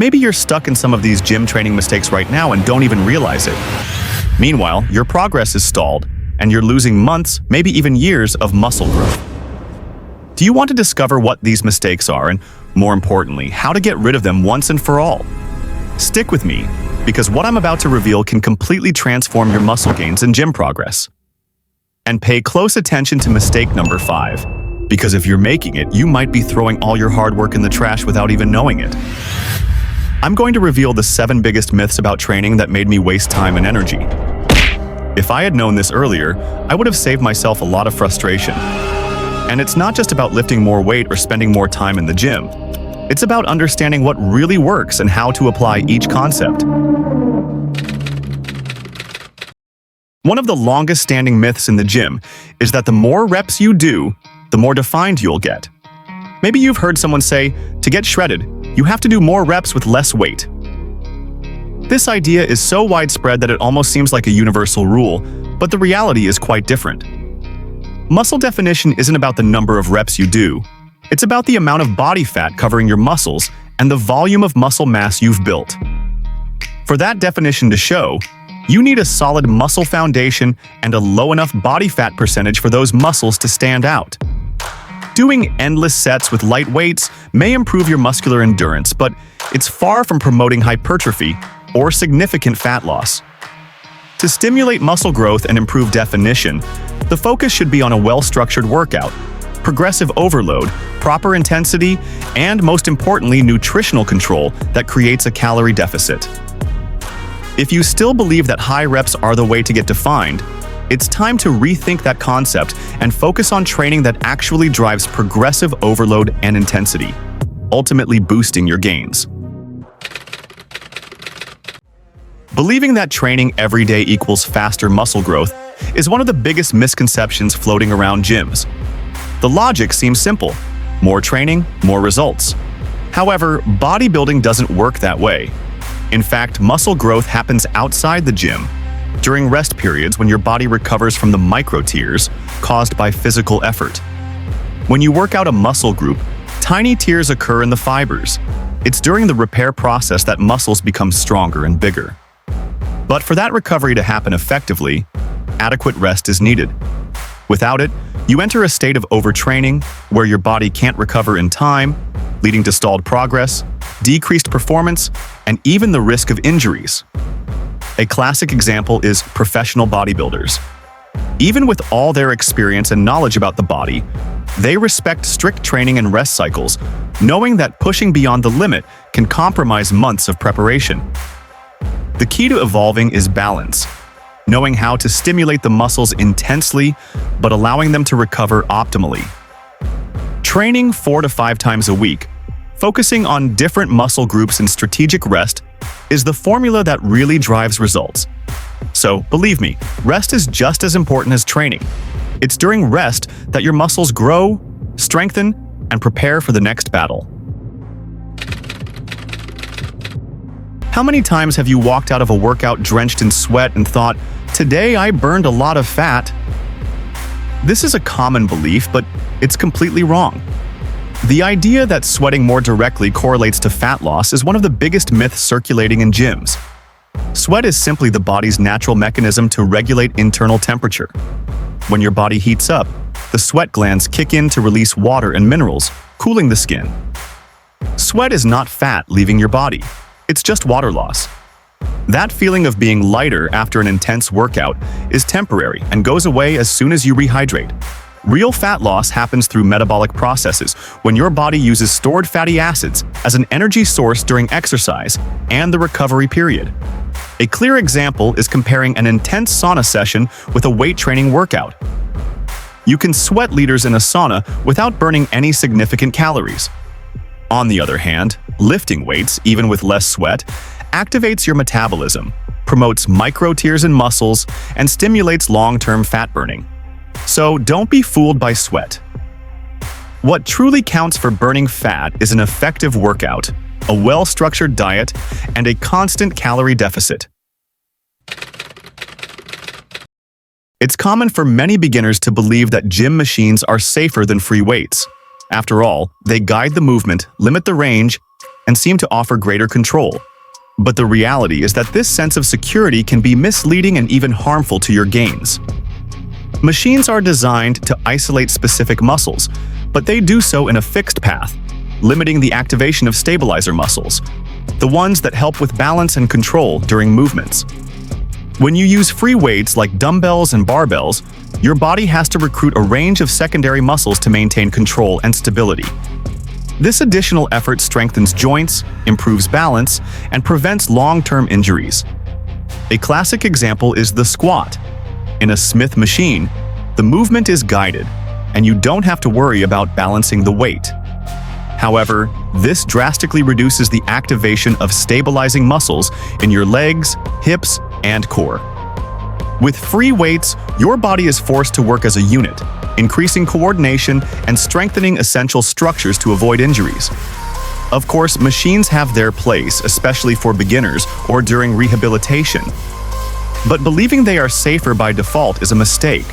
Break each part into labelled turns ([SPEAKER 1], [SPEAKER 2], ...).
[SPEAKER 1] Maybe you're stuck in some of these gym training mistakes right now and don't even realize it. Meanwhile, your progress is stalled, and you're losing months, maybe even years of muscle growth. Do you want to discover what these mistakes are and, more importantly, how to get rid of them once and for all? Stick with me, because what I'm about to reveal can completely transform your muscle gains and gym progress. And pay close attention to mistake number 5, because if you're making it, you might be throwing all your hard work in the trash without even knowing it. I'm going to reveal the 7 biggest myths about training that made me waste time and energy. If I had known this earlier, I would have saved myself a lot of frustration. And it's not just about lifting more weight or spending more time in the gym. It's about understanding what really works and how to apply each concept. One of the longest-standing myths in the gym is that the more reps you do, the more defined you'll get. Maybe you've heard someone say, to get shredded, you have to do more reps with less weight. This idea is so widespread that it almost seems like a universal rule, but the reality is quite different. Muscle definition isn't about the number of reps you do. It's about the amount of body fat covering your muscles and the volume of muscle mass you've built. For that definition to show, you need a solid muscle foundation and a low enough body fat percentage for those muscles to stand out. Doing endless sets with light weights may improve your muscular endurance, but it's far from promoting hypertrophy or significant fat loss. To stimulate muscle growth and improve definition, the focus should be on a well-structured workout, progressive overload, proper intensity, and most importantly, nutritional control that creates a calorie deficit. If you still believe that high reps are the way to get defined, it's time to rethink that concept and focus on training that actually drives progressive overload and intensity, ultimately boosting your gains. Believing that training every day equals faster muscle growth is one of the biggest misconceptions floating around gyms. The logic seems simple: more training, more results. However, bodybuilding doesn't work that way. In fact, muscle growth happens outside the gym, during rest periods when your body recovers from the micro-tears caused by physical effort. When you work out a muscle group, tiny tears occur in the fibers. It's during the repair process that muscles become stronger and bigger. But for that recovery to happen effectively, adequate rest is needed. Without it, you enter a state of overtraining where your body can't recover in time, leading to stalled progress, decreased performance, and even the risk of injuries. A classic example is professional bodybuilders. Even with all their experience and knowledge about the body, they respect strict training and rest cycles, knowing that pushing beyond the limit can compromise months of preparation. The key to evolving is balance, knowing how to stimulate the muscles intensely, but allowing them to recover optimally. Training 4 to 5 times a week, focusing on different muscle groups and strategic rest, is the formula that really drives results. So, believe me, rest is just as important as training. It's during rest that your muscles grow, strengthen, and prepare for the next battle. How many times have you walked out of a workout drenched in sweat and thought, "Today I burned a lot of fat"? This is a common belief, but it's completely wrong. The idea that sweating more directly correlates to fat loss is one of the biggest myths circulating in gyms. Sweat is simply the body's natural mechanism to regulate internal temperature. When your body heats up, the sweat glands kick in to release water and minerals, cooling the skin. Sweat is not fat leaving your body. It's just water loss. That feeling of being lighter after an intense workout is temporary and goes away as soon as you rehydrate. Real fat loss happens through metabolic processes when your body uses stored fatty acids as an energy source during exercise and the recovery period. A clear example is comparing an intense sauna session with a weight training workout. You can sweat liters in a sauna without burning any significant calories. On the other hand, lifting weights, even with less sweat, activates your metabolism, promotes micro-tears in muscles, and stimulates long-term fat burning. So don't be fooled by sweat. What truly counts for burning fat is an effective workout, a well-structured diet, and a constant calorie deficit. It's common for many beginners to believe that gym machines are safer than free weights. After all, they guide the movement, limit the range, and seem to offer greater control. But the reality is that this sense of security can be misleading and even harmful to your gains. Machines are designed to isolate specific muscles, but they do so in a fixed path, limiting the activation of stabilizer muscles, the ones that help with balance and control during movements. When you use free weights like dumbbells and barbells, your body has to recruit a range of secondary muscles to maintain control and stability. This additional effort strengthens joints, improves balance, and prevents long-term injuries. A classic example is the squat. In a Smith machine, the movement is guided, and you don't have to worry about balancing the weight. However, this drastically reduces the activation of stabilizing muscles in your legs, hips, and core. With free weights, your body is forced to work as a unit, increasing coordination and strengthening essential structures to avoid injuries. Of course, machines have their place, especially for beginners or during rehabilitation. But believing they are safer by default is a mistake.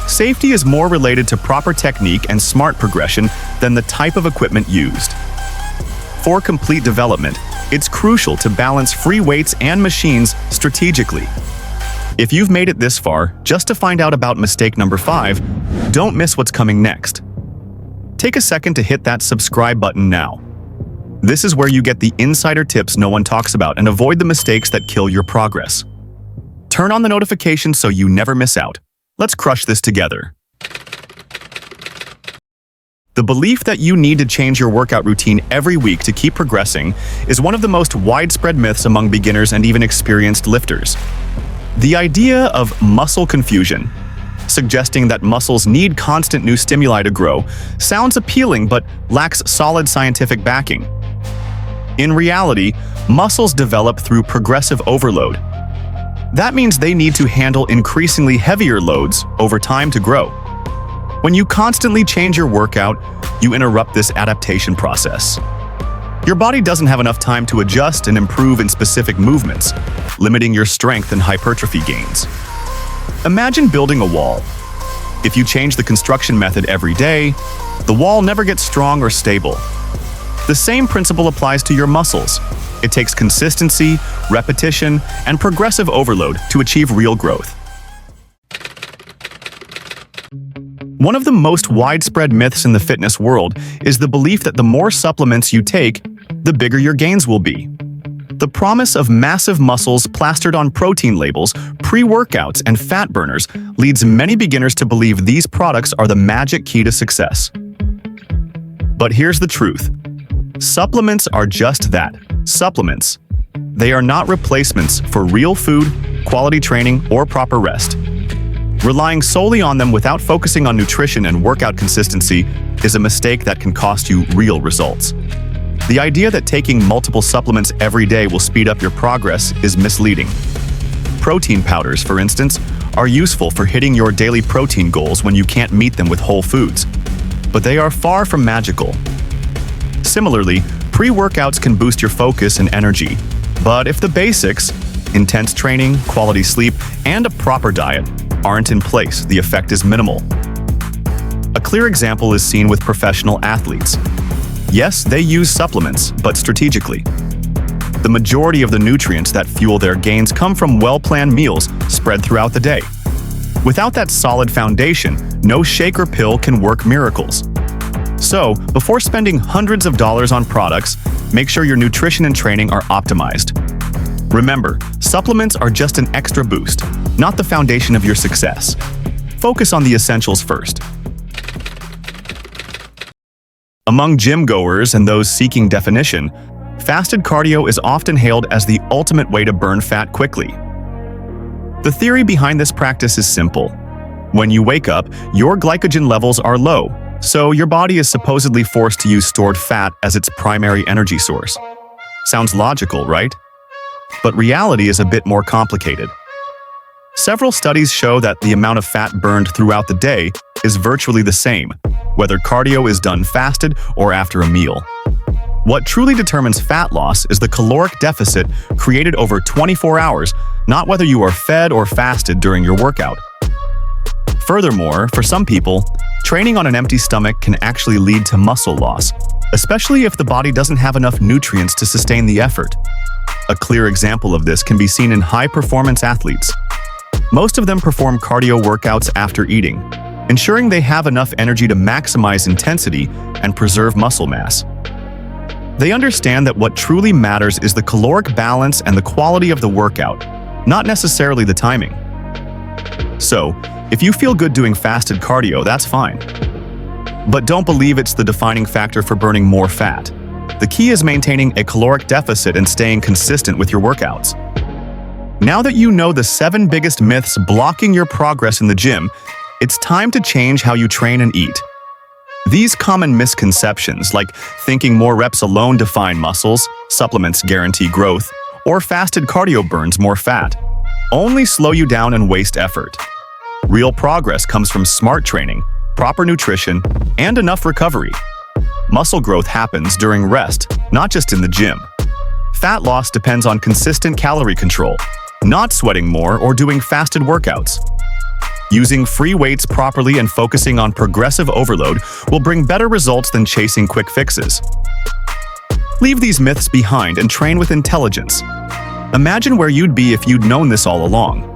[SPEAKER 1] Safety is more related to proper technique and smart progression than the type of equipment used. For complete development, it's crucial to balance free weights and machines strategically. If you've made it this far, just to find out about mistake number 5, don't miss what's coming next. Take a second to hit that subscribe button now. This is where you get the insider tips no one talks about and avoid the mistakes that kill your progress. Turn on the notifications so you never miss out. Let's crush this together. The belief that you need to change your workout routine every week to keep progressing is one of the most widespread myths among beginners and even experienced lifters. The idea of muscle confusion, suggesting that muscles need constant new stimuli to grow, sounds appealing but lacks solid scientific backing. In reality, muscles develop through progressive overload. That means they need to handle increasingly heavier loads over time to grow. When you constantly change your workout, you interrupt this adaptation process. Your body doesn't have enough time to adjust and improve in specific movements, limiting your strength and hypertrophy gains. Imagine building a wall. If you change the construction method every day, the wall never gets strong or stable. The same principle applies to your muscles. It takes consistency, repetition, and progressive overload to achieve real growth. One of the most widespread myths in the fitness world is the belief that the more supplements you take, the bigger your gains will be. The promise of massive muscles plastered on protein labels, pre-workouts, and fat burners leads many beginners to believe these products are the magic key to success. But here's the truth. Supplements are just that, supplements. They are not replacements for real food, quality training, or proper rest. Relying solely on them without focusing on nutrition and workout consistency is a mistake that can cost you real results. The idea that taking multiple supplements every day will speed up your progress is misleading. Protein powders, for instance, are useful for hitting your daily protein goals when you can't meet them with whole foods, but they are far from magical. Similarly, pre-workouts can boost your focus and energy, but if the basics, intense training, quality sleep, and a proper diet, aren't in place, the effect is minimal. A clear example is seen with professional athletes. Yes, they use supplements, but strategically. The majority of the nutrients that fuel their gains come from well-planned meals spread throughout the day. Without that solid foundation, no shake or pill can work miracles. So, before spending hundreds of dollars on products, make sure your nutrition and training are optimized. Remember, supplements are just an extra boost, not the foundation of your success. Focus on the essentials first. Among gym goers and those seeking definition, fasted cardio is often hailed as the ultimate way to burn fat quickly. The theory behind this practice is simple. When you wake up, your glycogen levels are low, so your body is supposedly forced to use stored fat as its primary energy source. Sounds logical, right? But reality is a bit more complicated. Several studies show that the amount of fat burned throughout the day is virtually the same, whether cardio is done fasted or after a meal. What truly determines fat loss is the caloric deficit created over 24 hours, not whether you are fed or fasted during your workout. Furthermore, for some people, training on an empty stomach can actually lead to muscle loss, especially if the body doesn't have enough nutrients to sustain the effort. A clear example of this can be seen in high-performance athletes. Most of them perform cardio workouts after eating, ensuring they have enough energy to maximize intensity and preserve muscle mass. They understand that what truly matters is the caloric balance and the quality of the workout, not necessarily the timing. So, if you feel good doing fasted cardio, that's fine. But don't believe it's the defining factor for burning more fat. The key is maintaining a caloric deficit and staying consistent with your workouts. Now that you know the 7 biggest myths blocking your progress in the gym, it's time to change how you train and eat. These common misconceptions, like thinking more reps alone define muscles, supplements guarantee growth, or fasted cardio burns more fat, only slow you down and waste effort. Real progress comes from smart training, proper nutrition, and enough recovery. Muscle growth happens during rest, not just in the gym. Fat loss depends on consistent calorie control, not sweating more or doing fasted workouts. Using free weights properly and focusing on progressive overload will bring better results than chasing quick fixes. Leave these myths behind and train with intelligence. Imagine where you'd be if you'd known this all along.